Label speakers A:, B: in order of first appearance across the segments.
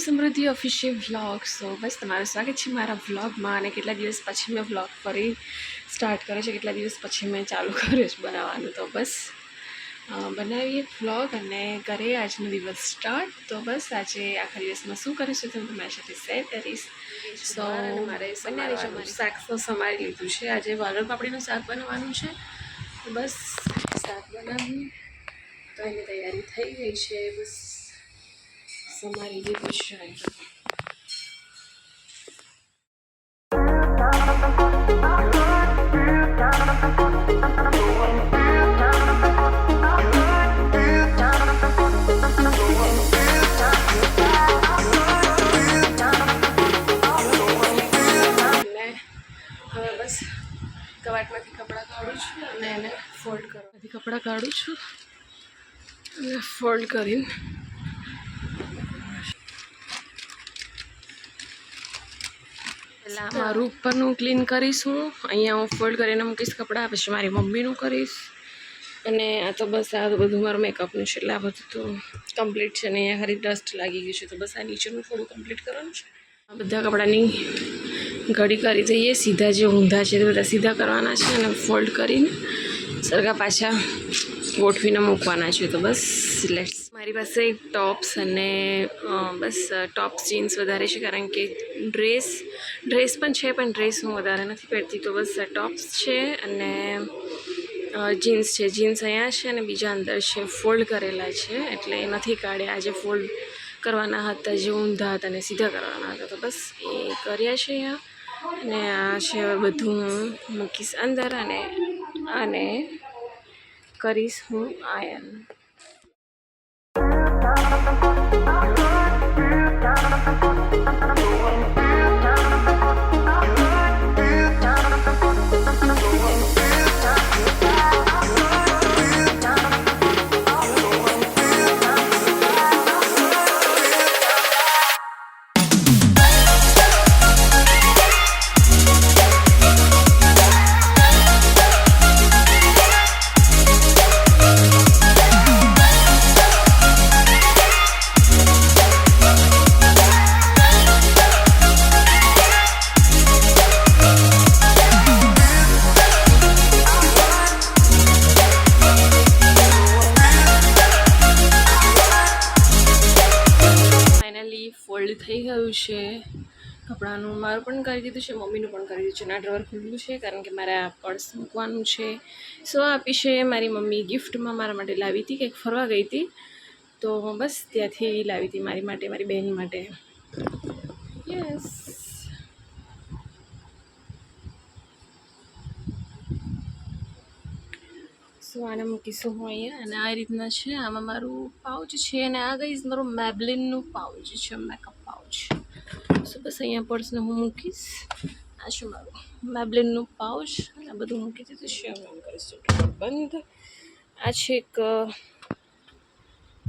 A: સમૃદ્ધિ official vlog. સો બસ તમારું સ્વાગત છે મારા વ્લોગમાં. અને કેટલા દિવસ પછી મેં વ્લોગ ફરી સ્ટાર્ટ કર્યો છે, કેટલા દિવસ પછી મેં ચાલુ કર્યો છે બનાવવાનું. તો બસ બનાવીએ વ્લોગ અને કરીએ આજનો દિવસ સ્ટાર્ટ. તો બસ આજે આખા દિવસમાં શું કરીશું તો હું તમારી સાથે શેર કરીશ. સો મારે બનાવી શાક તો સમારી લીધું છે. આજે વાલણ પાપડીનું શાક બનાવવાનું છે. તો બસ શાક બનાવીએ તો એની તૈયારી થઈ ગઈ છે. બસ સમારી લીધું છે. બસ કવાટમાંથી કપડાં કાઢું છું અને એને ફોલ્ડ કરવાથી કપડાં કાઢું છું અને ફોલ્ડ કરીને પહેલાં મારું ઉપરનું ક્લીન કરીશું. અહીંયા હું ફોલ્ડ કરીને મૂકીશ કપડાં, પછી મારી મમ્મીનું કરીશ. અને આ તો બસ આ બધું મારું મેકઅપનું છે એટલે આ બધું તો કમ્પ્લીટ છે. ને અહીંયા ખાલી ડસ્ટ લાગી ગયું છે તો બસ આ નીચેનું થોડું કમ્પ્લીટ કરવાનું છે. આ બધા કપડાની ઘડી કરી દઈએ. સીધા જે ઊંધા છે તે બધા સીધા કરવાના છે અને ફોલ્ડ કરીને સરખા પાછા ગોઠવીને મૂકવાના છે. તો બસ લેટ્સ. મારી પાસે ટોપ્સ અને બસ ટોપ્સ જીન્સ વધારે છે કારણ કે ડ્રેસ પણ છે પણ ડ્રેસ હું વધારે નથી પહેરતી. તો બસ ટોપ્સ છે અને જીન્સ છે. જીન્સ અહીંયા છે અને બીજા અંદર છે ફોલ્ડ કરેલા છે એટલે એ નથી કાઢ્યા. આજે ફોલ્ડ કરવાના હતા જે ઊંધા હતા અને સીધા કરવાના હતા તો બસ એ કર્યા છે અહીંયા. અને આ છે બધું હું મૂકીશ અંદર અને કરીશ હું આયન. ફોલ્ડ થઈ ગયું છે કપડાનું. મારું પણ કરી દીધું છે, મમ્મીનું પણ કરી દીધું છે. ના ડ્રોવર ખુલ્લું છે કારણ કે મારે આ પર્સ મૂકવાનું છે. સો આપી છે મારી મમ્મી ગિફ્ટમાં મારા માટે લાવી હતી. કંઈક ફરવા ગઈ હતી તો બસ ત્યાંથી લાવી હતી મારી માટે, મારી બહેન માટે. યસ. સો આને મૂકીશું હું અહીંયા. અને આ રીતના છે. આમાં મારું પાઉચ છે અને આ ગઈ મારું મેબલિનનું પાઉચ છે, મેકઅપ પાઉચ. સો બસ અહીંયા પર્સને હું મૂકીશ. આ છે મારું મેબલિનનું પાઉચ અને આ બધું મૂકી દીધું છે. હું કરીશું બંધ. આ છે એક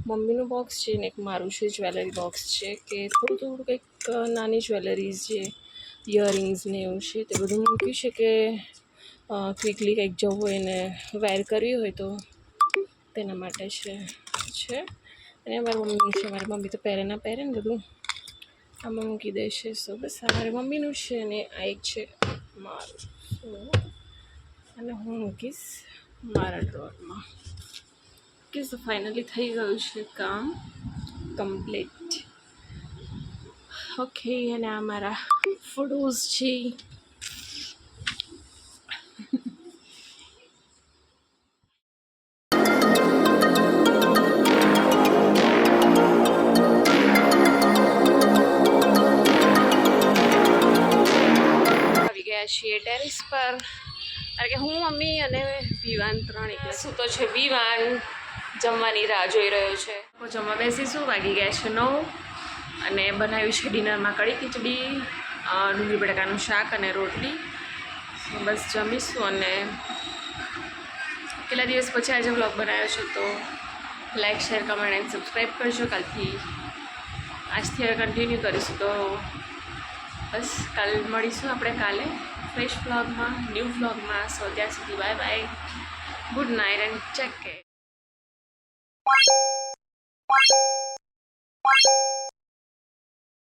A: મમ્મીનું બોક્સ છે ને એક મારું છે જ્વેલરી બોક્સ છે કે થોડું કંઈક નાની જ્વેલરીઝ જે ઇયરિંગ્સ ને એવું છે તે બધું મૂક્યું છે કે ક્વિકલી કંઈક જવું હોય ને વેર કરવી હોય તો તેના માટે છે. અને મારી મમ્મી છે. મારી મમ્મી તો પહેરે ના પહેરે ને બધું આમાં મૂકી દે છે. સો બસ આ મારી મમ્મીનું છે અને આ એક છે મારું. સો અને હું મૂકીશ મારા ડ્રોરમાં. ઓકે. સો ફાઇનલી થઈ ગયું છે કામ કમ્પ્લીટ. ઓકે. અને આ મારા ફોટોઝ છે. છીએ ટેરેસ પર કારણ કે હું, મમ્મી અને વિવાન 3 એકલા શું તો છે. વિવાન જમવાની રાહ જોઈ રહ્યો છે. જમવા બેસીશું. વાગી ગયા છે 9 અને બનાવ્યું છે ડિનરમાં કઢી ખીચડી, ડુંગળી બટાકાનું શાક અને રોટલી. બસ જમીશું. અને કેટલા દિવસ પછી આજે વ્લોગ બનાવ્યો છે તો like, share, comment and subscribe કરજો. આજથી હવે કન્ટિન્યુ કરીશું. તો બસ કાલ મળીશું આપણે કાલે ફ્રેશ વ્લોગમાં, ન્યૂ વ્લોગમાં. સો ત્યાં સુધી bye bye, good night and take care.